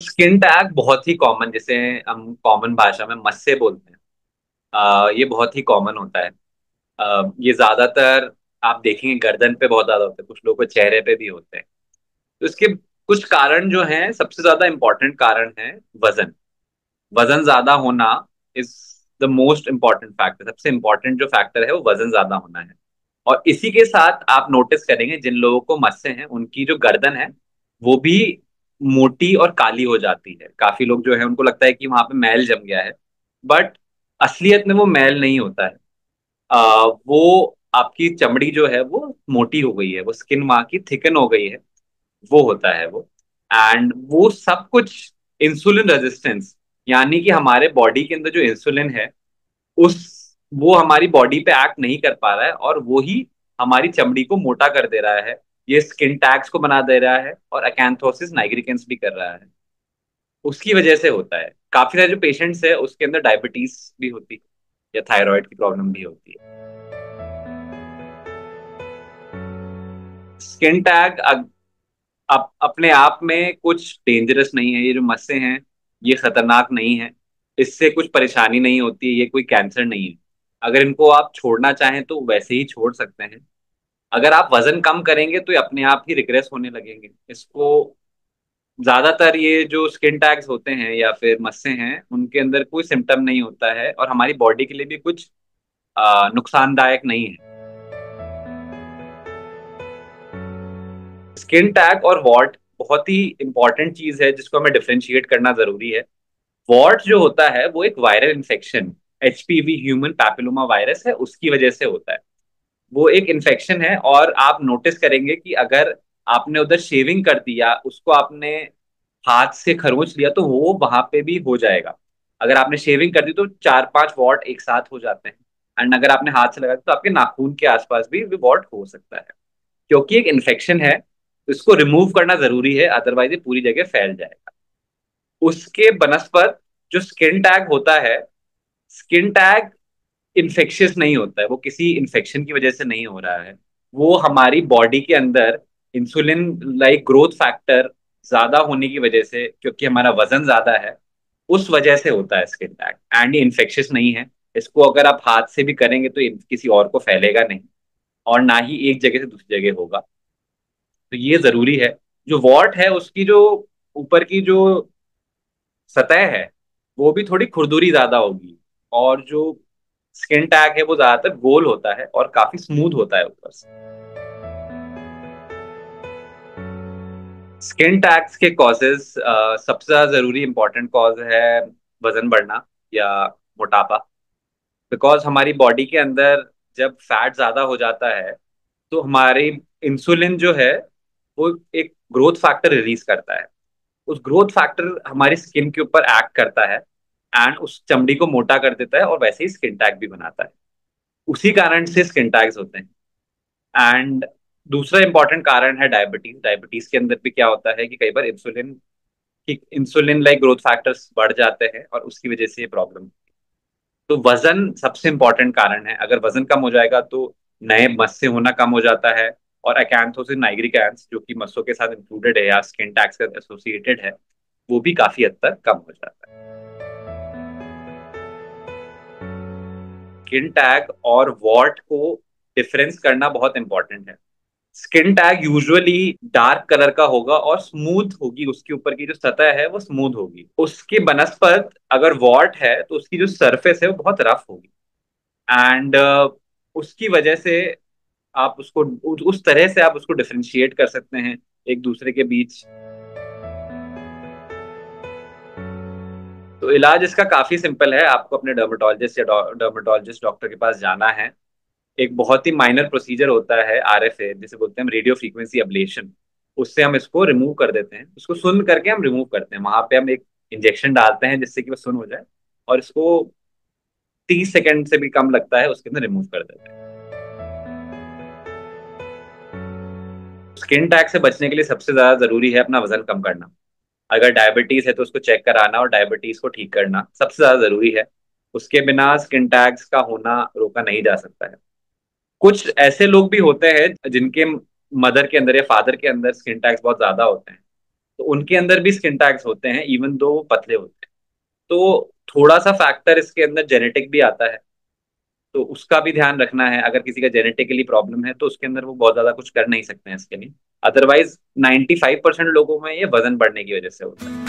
Skin tag बहुत ही common, जिसे हम कॉमन भाषा में मस्से बोलते हैं। ये बहुत ही कॉमन होता है। ये ज्यादातर आप देखेंगे गर्दन पे बहुत ज्यादा होते हैं, कुछ लोगों को चेहरे पे भी होते हैं। तो इसके कुछ कारण जो हैं, सबसे ज्यादा इंपॉर्टेंट कारण है वजन। वजन ज्यादा होना is the most important factor. सबसे इम्पॉर्टेंट जो फैक्टर है वो वजन ज्यादा होना है। और इसी के साथ आप नोटिस करेंगे जिन लोगों को मस्से हैं उनकी जो गर्दन है वो भी मोटी और काली हो जाती है। काफी लोग जो है उनको लगता है कि वहां पे मैल जम गया है, बट असलियत में वो मैल नहीं होता है। वो आपकी चमड़ी जो है वो मोटी हो गई है, वो स्किन वहां की थिकन हो गई है, वो होता है वो। एंड वो सब कुछ इंसुलिन रेजिस्टेंस, यानी कि हमारे बॉडी के अंदर जो इंसुलिन है उस वो हमारी बॉडी पे एक्ट नहीं कर पा रहा है, और वो ही हमारी चमड़ी को मोटा कर दे रहा है। ये स्किन टैग्स को बना दे रहा है और अकैंथोसिस नाइग्रिकेंस भी कर रहा है। उसकी वजह से होता है। काफी सारे जो पेशेंट्स है उसके अंदर डायबिटीज भी होती है या थायराइड की प्रॉब्लम भी होती है। स्किन टैग अपने आप में कुछ डेंजरस नहीं है। ये जो मस्से हैं ये खतरनाक नहीं है, इससे कुछ परेशानी नहीं होती है, ये कोई कैंसर नहीं है। अगर इनको आप छोड़ना चाहें तो वैसे ही छोड़ सकते हैं। अगर आप वजन कम करेंगे तो ये अपने आप ही रिग्रेस होने लगेंगे। इसको ज्यादातर ये जो स्किन टैग्स होते हैं या फिर मस्से हैं उनके अंदर कोई सिम्टम नहीं होता है, और हमारी बॉडी के लिए भी कुछ नुकसानदायक नहीं है। स्किन टैग और वॉट बहुत ही इंपॉर्टेंट चीज है जिसको हमें डिफरेंशिएट करना जरूरी है। वॉट जो होता है वो एक viral infection, HPV human papilloma virus है, उसकी वजह से होता है। वो एक इन्फेक्शन है, और आप नोटिस करेंगे कि अगर आपने उधर शेविंग कर दिया, उसको आपने हाथ से खरोंच लिया तो वो वहां पे भी हो जाएगा। अगर आपने शेविंग कर दी तो 4-5 वॉट एक साथ हो जाते हैं। एंड अगर आपने हाथ से लगाया तो आपके नाखून के आसपास भी वॉट हो सकता है। क्योंकि एक इन्फेक्शन है तो इसको रिमूव करना जरूरी है, अदरवाइज ये पूरी जगह फैल जाएगा। उसके बनस्पत जो स्किन टैग होता है, स्किन टैग इन्फेक्शियस नहीं होता है, वो किसी इन्फेक्शन की वजह से नहीं हो रहा है। वो हमारी बॉडी के अंदर इंसुलिन लाइक ग्रोथ फैक्टर ज्यादा होने की वजह से, क्योंकि हमारा वजन ज्यादा है, उस वजह से होता है स्किन टैग। एंड ये इन्फेक्शियस नहीं है। इसको अगर आप हाथ से भी करेंगे तो किसी और को फैलेगा नहीं, और ना ही एक जगह से दूसरी जगह होगा। तो ये जरूरी है। जो वॉट है उसकी जो ऊपर की जो सतह है वो भी थोड़ी खुरदुरी ज्यादा होगी, और जो स्किन टैग है वो ज्यादातर गोल होता है और काफी स्मूथ होता है ऊपर से। स्किन टैग्स के कॉजेज, सबसे ज्यादा जरूरी इंपॉर्टेंट कॉज है वजन बढ़ना या मोटापा। बिकॉज हमारी बॉडी के अंदर जब फैट ज्यादा हो जाता है तो हमारी इंसुलिन जो है वो एक ग्रोथ फैक्टर रिलीज करता है। उस ग्रोथ फैक्टर हमारी स्किन के ऊपर एक्ट करता है एंड उस चमड़ी को मोटा कर देता है, और वैसे ही स्किन टैग भी बनाता है। उसी कारण से स्किन टैग्स होते हैं। एंड दूसरा इंपॉर्टेंट कारण है डायबिटीज। डायबिटीज के अंदर भी क्या होता है कि कई बार इंसुलिन लाइक ग्रोथ फैक्टर्स बढ़ जाते हैं और उसकी वजह से ये प्रॉब्लम। तो वजन सबसे इंपॉर्टेंट कारण है। अगर वजन कम हो जाएगा तो नए मस्से होना कम हो जाता है, और अकैंथोसिस नाइग्रिकैंस जो कि मस्सों के साथ इंक्लूडेड है या स्किन टैग से एसोसिएटेड है, वो भी काफी हद तक कम हो जाता है। स्किन टैग और वॉट को डिफरेंस करना बहुत इंपॉर्टेंट है। Skin tag usually dark colour का होगा और स्मूथ होगी, उसके ऊपर की जो सतह है वो स्मूथ होगी। उसकी बनस्पत अगर वॉट है तो उसकी जो सरफेस है वो बहुत रफ होगी। एंड उसकी वजह से आप उसको उस तरह से आप उसको डिफरेंशिएट कर सकते हैं एक दूसरे के बीच। तो इलाज इसका काफी सिंपल है। आपको अपने डर्मेटोलॉजिस्ट या डर्मेटोलॉजिस्ट डॉक्टर के पास जाना है। एक बहुत ही माइनर प्रोसीजर होता है, आरएफए जिसे बोलते हैं, हम रेडियो फ्रीक्वेंसी अब्लेशन। उससे हम इसको रिमूव कर देते हैं, उसको सुन करके हम रिमूव करते हैं। वहां पे हम एक इंजेक्शन डालते हैं जिससे कि वो सुन हो जाए, और इसको 30 सेकंड से भी कम लगता है उसके अंदर रिमूव कर देते हैं। स्किन टैग से बचने के लिए सबसे ज्यादा जरूरी है अपना वजन कम करना। अगर डायबिटीज है तो उसको चेक कराना और डायबिटीज को ठीक करना सबसे ज्यादा जरूरी है। उसके बिना स्किन टैग्स का होना रोका नहीं जा सकता है। कुछ ऐसे लोग भी होते हैं जिनके मदर के अंदर या फादर के अंदर स्किन टैग्स बहुत ज्यादा होते हैं। तो उनके अंदर भी स्किन टैग्स होते हैं इवन दो वो पतले होते हैं। तो थोड़ा सा फैक्टर इसके अंदर जेनेटिक भी आता है, तो उसका भी ध्यान रखना है। अगर किसी का जेनेटिकली प्रॉब्लम है तो उसके अंदर वो बहुत ज्यादा कुछ कर नहीं सकते हैं इसके लिए। अदरवाइज 95% लोगों में ये वजन बढ़ने की वजह से होता है।